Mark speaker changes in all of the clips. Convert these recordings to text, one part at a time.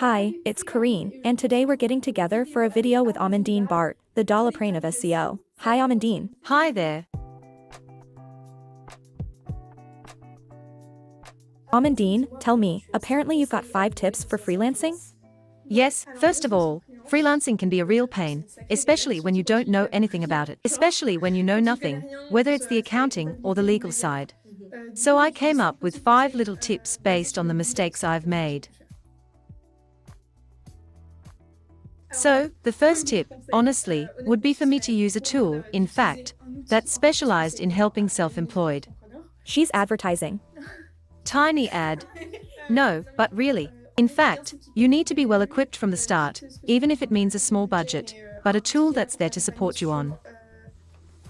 Speaker 1: Hi, it's Karine, and today we're getting together for a video with Amandine Bart, the doliprane of SEO. Hi Amandine.
Speaker 2: Hi there.
Speaker 1: Amandine, tell me, apparently you've got 5 tips for freelancing?
Speaker 2: Yes, first of all, freelancing can be a real pain, especially when you don't know anything about it, especially when you know nothing, whether it's the accounting or the legal side. So I came up with 5 little tips based on the mistakes I've made. So, the first tip, honestly, would be for me to use a tool, in fact, that's specialized in helping self-employed.
Speaker 1: She's advertising.
Speaker 2: Tiny ad. No, but really. In fact, you need to be well equipped from the start, even if it means a small budget, but a tool that's there to support you on.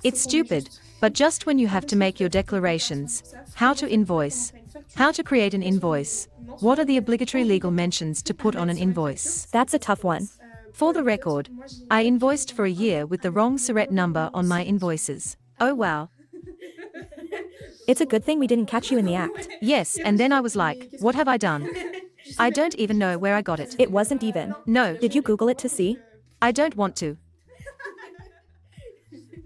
Speaker 2: It's stupid, but just when you have to make your declarations, how to invoice, how to create an invoice, what are the obligatory legal mentions to put on an invoice?
Speaker 1: That's a tough one.
Speaker 2: For the record, I invoiced for a year with the wrong SIRET number on my invoices. Oh wow.
Speaker 1: It's a good thing we didn't catch you in the act.
Speaker 2: Yes, and then I was like, what have I done? I don't even know where I got it.
Speaker 1: It wasn't even.
Speaker 2: No.
Speaker 1: Did you Google it to see?
Speaker 2: I don't want to.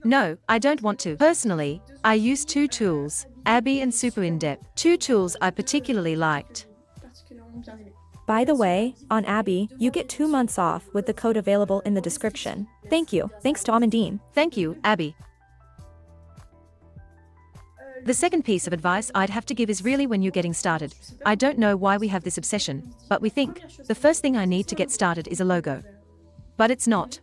Speaker 2: No, I don't want to. Personally, I use 2 tools, Abby and Super In-Depth. 2 tools I particularly liked.
Speaker 1: By the way, on Abby, you get 2 months off with the code available in the description. Thank you. Thanks to Amandine.
Speaker 2: Thank you, Abby. The second piece of advice I'd have to give is really when you're getting started. I don't know why we have this obsession, but we think, the first thing I need to get started is a logo. But it's not.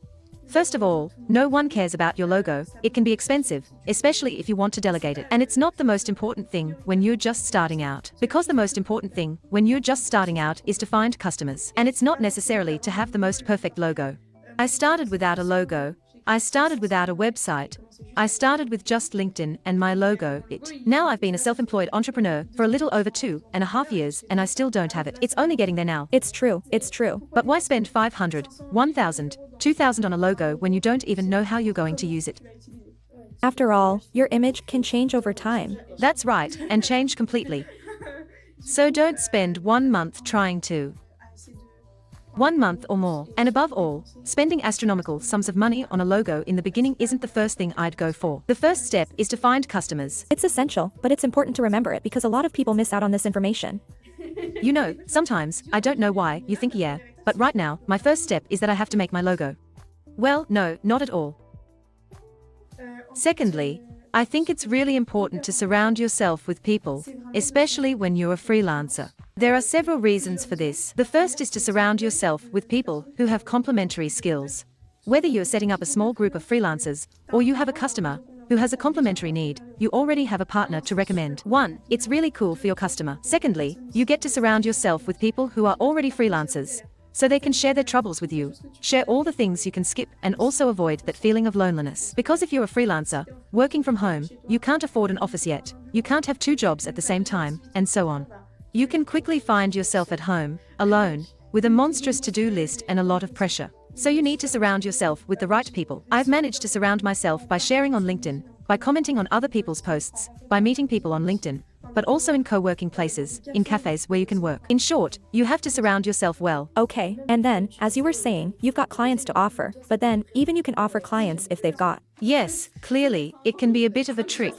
Speaker 2: First of all, no one cares about your logo. It can be expensive, especially if you want to delegate it. And it's not the most important thing when you're just starting out. Because the most important thing when you're just starting out is to find customers. And it's not necessarily to have the most perfect logo. I started without a logo. I started without a website. I started with just LinkedIn and my logo, it. Now I've been a self-employed entrepreneur for a little over 2.5 years and I still don't have it. It's only getting there now.
Speaker 1: It's true.
Speaker 2: But why spend 500, 1,000, 2,000 on a logo when you don't even know how you're going to use it?
Speaker 1: After all, your image can change over time.
Speaker 2: That's right, and change completely. So don't spend 1 month trying to. 1 month or more, and above all, spending astronomical sums of money on a logo in the beginning isn't the first thing I'd go for. The first step is to find customers.
Speaker 1: It's essential, but it's important to remember it because a lot of people miss out on this information.
Speaker 2: You know, sometimes, I don't know why, you think yeah, but right now, my first step is that I have to make my logo. Well, no, not at all. Secondly, I think it's really important to surround yourself with people, especially when you're a freelancer. There are several reasons for this. The first is to surround yourself with people who have complementary skills. Whether you're setting up a small group of freelancers, or you have a customer who has a complementary need, you already have a partner to recommend. 1. It's really cool for your customer. Secondly, you get to surround yourself with people who are already freelancers, so they can share their troubles with you, share all the things you can skip, and also avoid that feeling of loneliness. Because if you're a freelancer, working from home, you can't afford an office yet, you can't have 2 jobs at the same time, and so on. You can quickly find yourself at home, alone, with a monstrous to-do list and a lot of pressure. So you need to surround yourself with the right people. I've managed to surround myself by sharing on LinkedIn, by commenting on other people's posts, by meeting people on LinkedIn, but also in co-working places, in cafes where you can work. In short, you have to surround yourself well.
Speaker 1: Okay, and then, as you were saying, you've got clients to offer, but then, even you can offer clients if they've got.
Speaker 2: Yes, clearly, it can be a bit of a trick.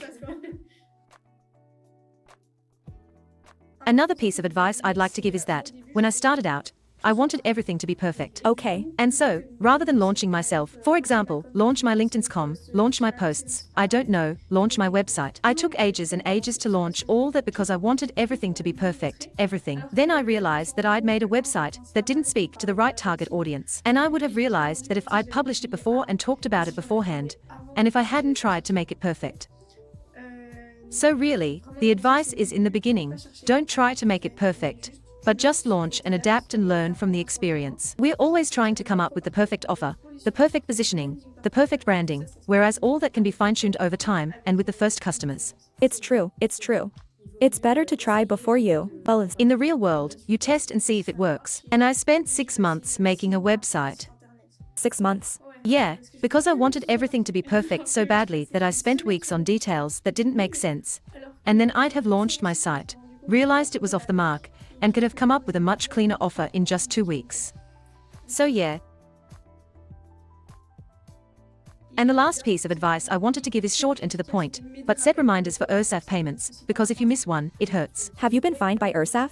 Speaker 2: Another piece of advice I'd like to give is that, when I started out, I wanted everything to be perfect.
Speaker 1: Okay.
Speaker 2: And so, rather than launching myself, for example, launch my LinkedIn.com, launch my posts, I don't know, launch my website. I took ages and ages to launch all that because I wanted everything to be perfect, everything. Then I realized that I'd made a website that didn't speak to the right target audience. And I would have realized that if I'd published it before and talked about it beforehand, and if I hadn't tried to make it perfect. So really, the advice is in the beginning, don't try to make it perfect, but just launch and adapt and learn from the experience. We're always trying to come up with the perfect offer, the perfect positioning, the perfect branding, whereas all that can be fine-tuned over time and with the first customers.
Speaker 1: It's true. It's better to try before you. Well,
Speaker 2: in the real world, you test and see if it works. And I spent 6 months making a website.
Speaker 1: 6 months.
Speaker 2: Yeah, because I wanted everything to be perfect so badly that I spent weeks on details that didn't make sense. And then I'd have launched my site, realized it was off the mark, and could have come up with a much cleaner offer in just 2 weeks. So yeah. And the last piece of advice I wanted to give is short and to the point, but set reminders for URSAF payments, because if you miss one, it hurts.
Speaker 1: Have you been fined by URSAF?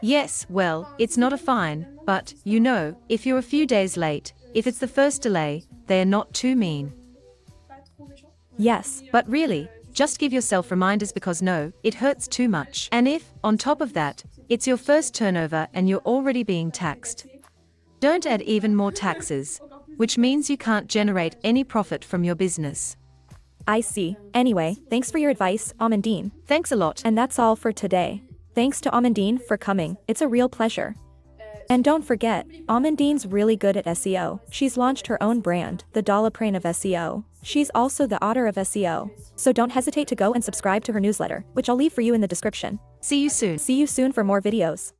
Speaker 2: Yes, well, it's not a fine, but, you know, if you're a few days late, if it's the first delay, they are not too mean.
Speaker 1: Yes.
Speaker 2: But really, just give yourself reminders because no, it hurts too much. And if, on top of that, it's your first turnover and you're already being taxed, don't add even more taxes, which means you can't generate any profit from your business.
Speaker 1: I see. Anyway, thanks for your advice, Amandine.
Speaker 2: Thanks a lot.
Speaker 1: And that's all for today. Thanks to Amandine for coming. It's a real pleasure. And don't forget, Amandine's really good at SEO. She's launched her own brand, the Doliprane of SEO. She's also the otter of SEO. So don't hesitate to go and subscribe to her newsletter, which I'll leave for you in the description.
Speaker 2: See you soon.
Speaker 1: See you soon for more videos.